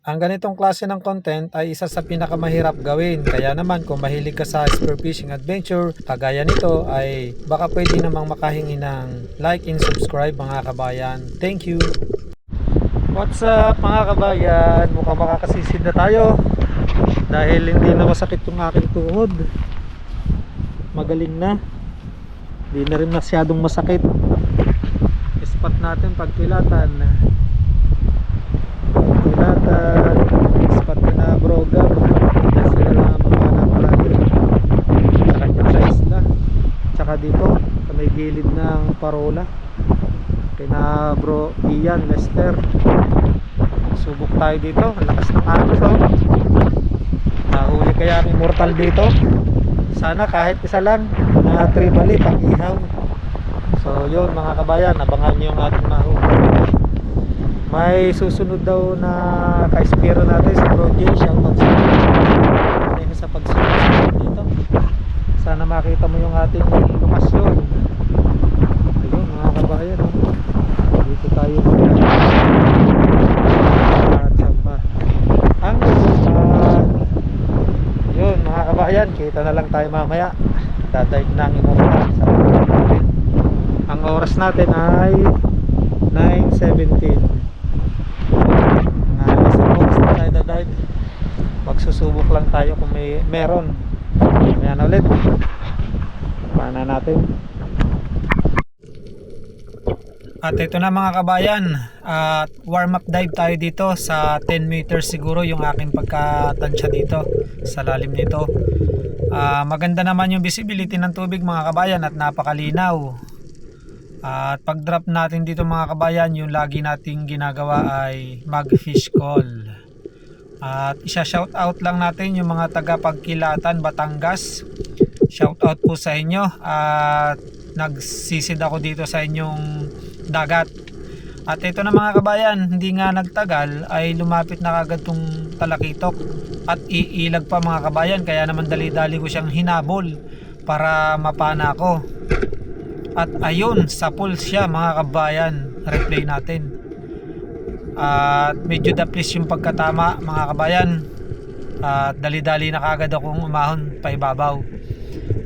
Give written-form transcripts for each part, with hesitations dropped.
Ang ganitong klase ng content ay isa sa pinakamahirap gawin. Kaya naman kung mahilig ka sa spearfishing adventure, kagaya nito ay baka pwede namang makahingi ng like and subscribe mga kabayan. Thank you! What's up mga kabayan? Mukhang makakasisid na tayo dahil hindi na masakit yung aking tuhod. Magaling na. Hindi na rin masyadong masakit. Spot natin pagkilatan. Spot na brogan. Sila na mga palagi sa kanyang sa isla. Tsaka dito sa may gilid ng parola kina bro Ian Lester. Subok tayo dito. Ang lakas ng agos nahuli kaya ang immortal dito. Sana kahit isa lang na tribali pang ihaw. So yun mga kabayan, abangan nyo yung ating mahuli. May susunod daw na ka-espero natin si Bro J. Shoutout sa pagsusunod dito. Sana makita mo yung ating lokasyon. Ayun mga kabayan, dito tayo at sapa ang yun mga kabayan, kita na lang tayo mamaya. Dadaig na ang immortal sa natin. Ang oras natin ay 9:17. Magsusubok lang tayo kung meron. Ayan ulit. Paana natin. At ito na mga kabayan, warm up dive tayo dito sa 10 meters siguro yung aking pagkatansya dito sa lalim nito. Maganda naman yung visibility ng tubig mga kabayan at napakalinaw. At pag drop natin dito mga kabayan, yung lagi nating ginagawa ay mag fish call. At isa-shout out lang natin yung mga taga Pagkilatan, Batangas. Shout out po sa inyo. At nagsisid ako dito sa inyong dagat. At ito na mga kabayan, hindi nga nagtagal ay lumapit na kagad tong talakitok. At iilag pa mga kabayan, kaya naman dali-dali ko siyang hinabol para mapana ko. At ayun, sa pool siya mga kabayan. Replay natin. At medyo daplis yung pagkatama mga kabayan. At dali-dali na kagad akong umahon pa ibabaw.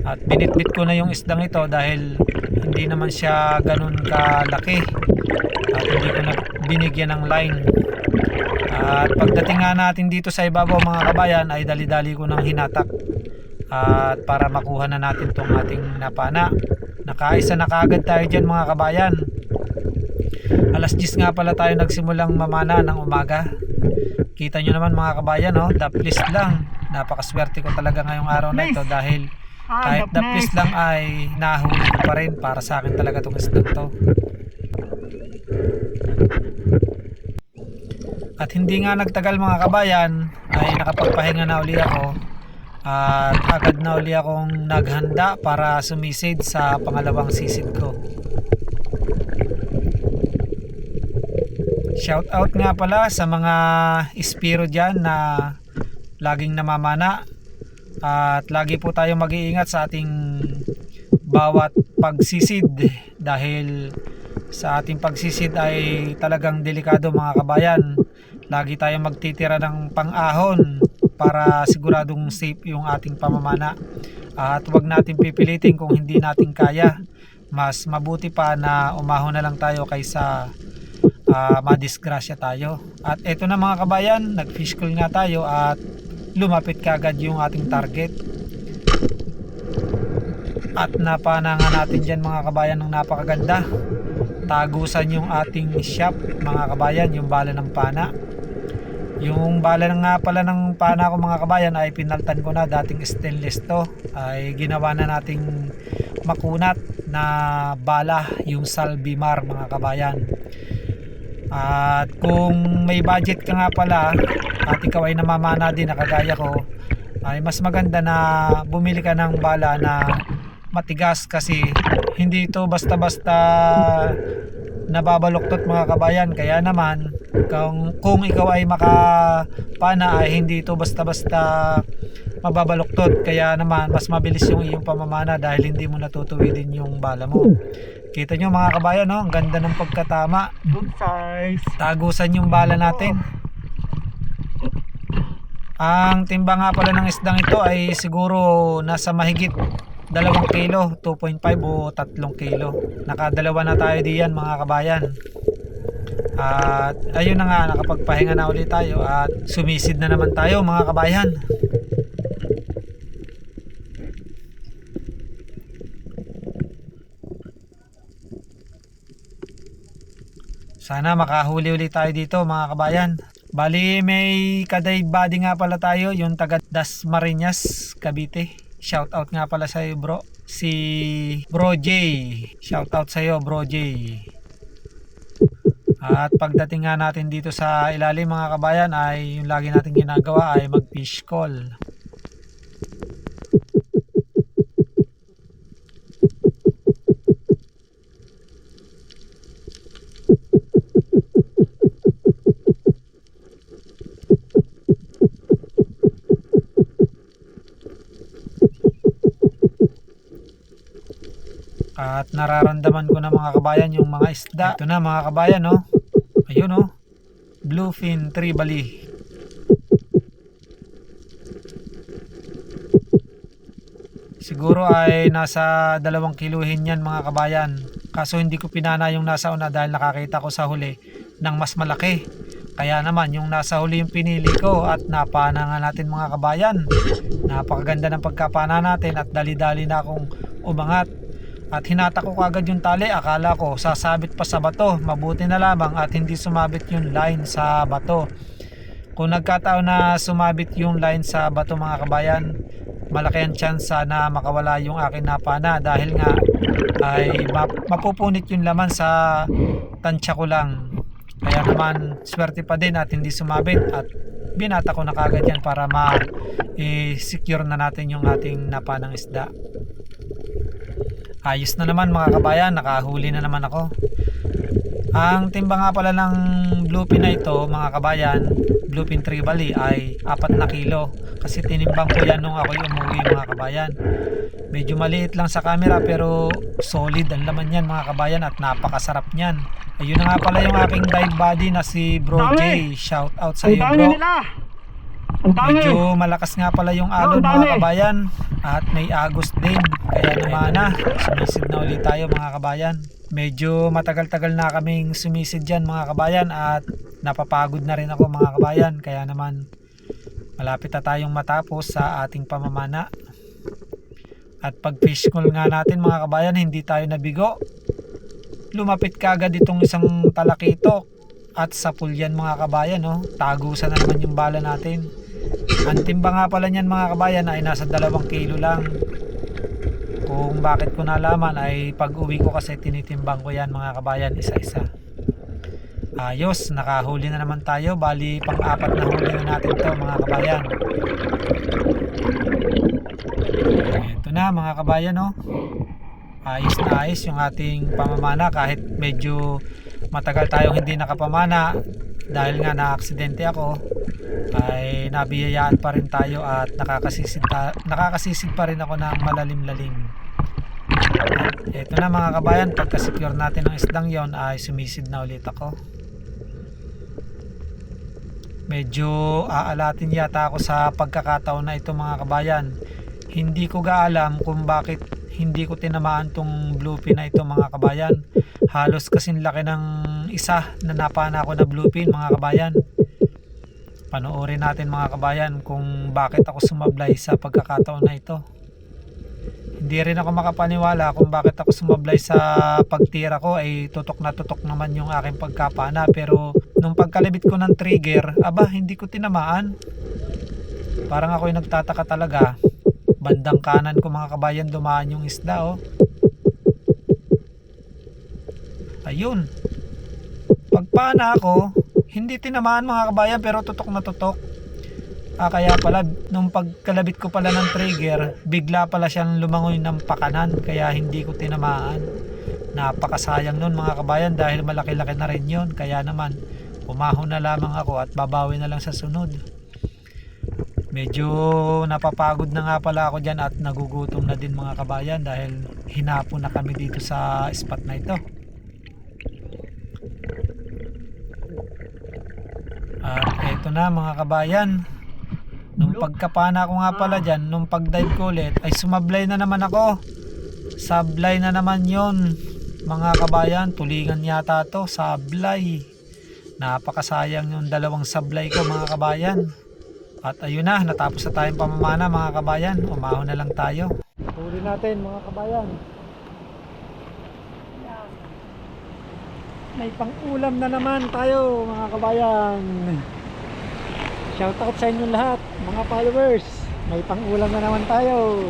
At binitbit ko na yung isdang ito dahil hindi naman siya ganun kalaki. At hindi ko na binigyan ng line. At pagdating nga natin dito sa ibabaw mga kabayan ay dali-dali ko nang hinatak. At para makuha na natin tong ating napana. Nakaisa na kagad tayo dyan mga kabayan. Alas 10 nga pala tayo nagsimulang mamana ng umaga. Kita nyo naman mga kabayan, daplis lang. Napakaswerte ko talaga ngayong araw na ito dahil kahit daplis lang ay nahuli ko pa rin. Para sa akin talaga itong isdang to. At hindi nga nagtagal mga kabayan ay nakapagpahinga na uli ako. At agad na uli akong naghanda para sumisid sa pangalawang sisid ko. Shout out nga pala sa mga espiro dyan na laging namamana. At lagi po tayong mag-iingat sa ating bawat pagsisid. Dahil sa ating pagsisid ay talagang delikado mga kabayan. Lagi tayong magtitira ng pang-ahon para siguradong safe yung ating pamamana. At huwag natin pipilitin kung hindi natin kaya. Mas mabuti pa na umahon na lang tayo kaysa madisgrasya tayo. At eto na mga kabayan, nag-fish call nga tayo at lumapit kagad yung ating target. At napana nga natin dyan mga kabayan ng napakaganda. Tagusan yung ating shop mga kabayan, yung bala ng pana. Yung bala nga pala ng pana ko mga kabayan ay pinaltan ko na, dating stainless to ay ginawa na nating makunat na bala, yung Salbimar mga kabayan. At kung may budget ka nga pala at ikaw ay namamana din na kagaya ko, ay mas maganda na bumili ka ng bala na matigas kasi hindi ito basta-basta nababaluktot mga kabayan. Kaya naman kung ikaw ay makapana ay hindi ito basta-basta mababaluktot. Kaya naman mas mabilis yung iyong pamamana dahil hindi mo natutuwidin yung bala mo. Kita nyo mga kabayan, no? Ang ganda ng pagkatama. Good size. Tagusan yung bala natin. Ang timba nga pala ng isdang ito ay siguro nasa mahigit 2 kilo, 2.5 o 3 kilo. Nakadalawa na tayo diyan mga kabayan. At ayun na nga, nakapagpahinga na ulit tayo at sumisid na naman tayo mga kabayan. Sana makahuli ulit tayo dito mga kabayan. Bali may ka-dive buddy nga pala tayo, yung taga Dasmariñas, Cavite. Shout out nga pala sa iyo bro, si Bro J. Shout out sa iyo Bro J. At pagdating nga natin dito sa ilalim mga kabayan ay yung lagi natin ginagawa ay mag fish call. At nararamdaman ko na mga kabayan yung mga isda. Ito na mga kabayan, no? Ayun, no? Bluefin tribali. Siguro ay nasa 2 kiluhin yan mga kabayan. Kaso hindi ko pinana yung nasa una dahil nakakita ko sa huli ng mas malaki. Kaya naman yung nasa huli yung pinili ko at napana nga natin mga kabayan. Napakaganda ng pagkapana natin at dali-dali na akong umangat. At hinata ko kagad yung tali, akala ko sasabit pa sa bato. Mabuti na lamang at hindi sumabit yung line sa bato. Kung nagkataon na sumabit yung line sa bato mga kabayan, malaki ang tsansa na makawala yung akin napana dahil nga ay mapupunit yung laman sa tansya ko lang. Kaya naman swerte pa din at hindi sumabit at binata ko na kagad yan para ma-secure na natin yung ating napanang isda. Ayos na naman mga kabayan, nakahuli na naman ako. Ang timba nga pala ng bluefin na ito mga kabayan, bluefin tribali ay 4 na kilo. Kasi tinimbang ko yan nung ako'y umuwi mga kabayan. Medyo maliit lang sa camera pero solid ang laman yan mga kabayan at napakasarap niyan. Ayun na nga pala yung aking dive buddy na si Bro J. Shout out sa iyo bro. Medyo malakas nga pala yung alon mga kabayan at may agos din. Kaya naman na sumisid na ulit tayo mga kabayan. Medyo matagal-tagal na kaming sumisid dyan mga kabayan at napapagod na rin ako mga kabayan. Kaya naman malapit na tayong matapos sa ating pamamana. At pag fish call nga natin mga kabayan, hindi tayo nabigo. Lumapit kagad itong isang talakitok at sa pulyan mga kabayan, no? Tagusan na naman yung bala natin. Ang timba nga pala niyan mga kabayan ay nasa 2 kilo lang. Kung bakit ko nalaman ay pag uwi ko kasi tinitimbang ko yan mga kabayan isa-isa. Ayos, nakahuli na naman tayo. Bali pang-4 na huli na natin to mga kabayan. Ito na mga kabayan, no? Ayos na ayos yung ating pamamana kahit medyo matagal tayong hindi nakapamana dahil nga na-aksidente ako, ay nabiyayaan pa rin tayo at nakakasisid pa rin ako ng malalim-lalim. Ito na mga kabayan, pagka-secure natin ng isdang yon ay sumisid na ulit ako. Medyo aalatin yata ako sa pagkakataon na ito mga kabayan. Hindi ko gaalam kung bakit hindi ko tinamaan tong bluefin na ito mga kabayan. Halos kasing laki ng isa na napana ko na bluefin mga kabayan. Panoorin natin mga kabayan kung bakit ako sumablay sa pagkakataon na ito. Hindi rin ako makapaniwala kung bakit ako sumablay sa pagtira ko ay tutok na tutok naman yung aking pagkapana. Pero nung pagkalibit ko ng trigger, aba hindi ko tinamaan. Parang ako'y nagtataka talaga. Bandang kanan ko mga kabayan dumaan yung isda, oh. Ayun. Pagpana ako, hindi tinamaan mga kabayan pero tutok na tutok. Kaya pala nung pagkalabit ko pala ng trigger, bigla pala siyang lumangoy ng pakanan kaya hindi ko tinamaan. Napakasayang nun mga kabayan dahil malaki-laki na rin yun. Kaya naman umahon na lamang ako at babawi na lang sa sunod. Medyo napapagod na nga pala ako dyan at nagugutom na din mga kabayan dahil hinapon na kami dito sa spot na ito. At eto na mga kabayan, Nung pagkapana ko nga pala dyan, nung pag-dive ko ulit, ay sumablay na naman ako. Sablay na naman yon mga kabayan. Tulingan yata to, sablay. Napakasayang yung dalawang sablay ko mga kabayan. At ayun na, natapos na tayong pamamana mga kabayan. Umahon na lang tayo. Huli natin mga kabayan. May pang-ulam na naman tayo mga kabayan. Shout out sa inyo lahat mga followers. May pang-ulam na naman tayo.